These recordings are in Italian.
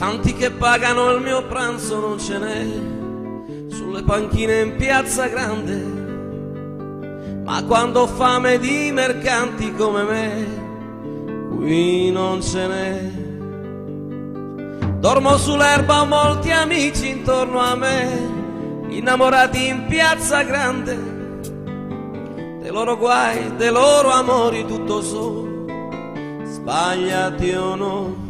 Santi che pagano il mio pranzo non ce n'è sulle panchine in Piazza Grande, ma quando ho fame di mercanti come me, qui non ce n'è. Dormo sull'erba, ho molti amici intorno a me, innamorati in Piazza Grande, dei loro guai, dei loro amori tutto so, sbagliati o no.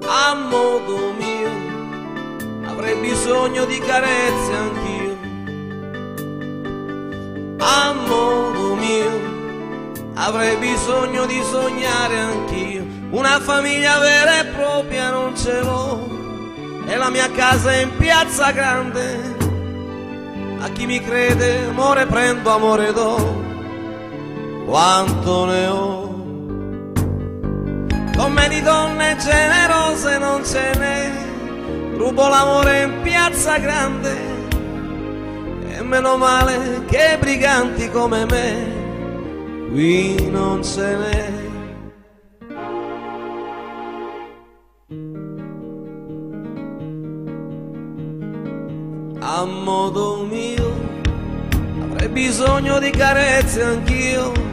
A modo mio avrei bisogno di carezze anch'io, a modo mio avrei bisogno di sognare anch'io. Una famiglia vera e propria non ce l'ho, e la mia casa è in Piazza Grande. A chi mi crede amore prendo, amore do, quanto ne ho. Con me di donne generose non ce n'è, rubo l'amore in Piazza Grande, e meno male che briganti come me qui non ce n'è. A modo mio avrei bisogno di carezze anch'io,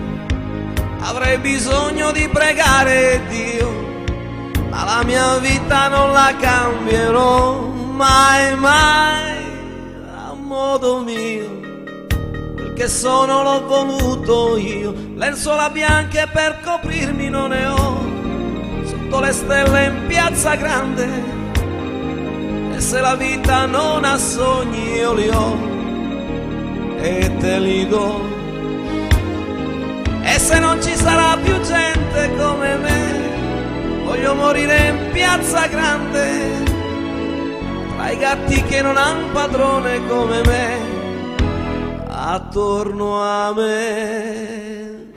avrei bisogno di pregare Dio, ma la mia vita non la cambierò mai, mai. A modo mio, quel che sono l'ho voluto io, lenzuola bianche per coprirmi non ne ho, sotto le stelle in Piazza Grande. E se la vita non ha sogni io li ho e te li do. E se non ci sarà più gente come me, voglio morire in Piazza Grande, tra i gatti che non han padrone come me attorno a me.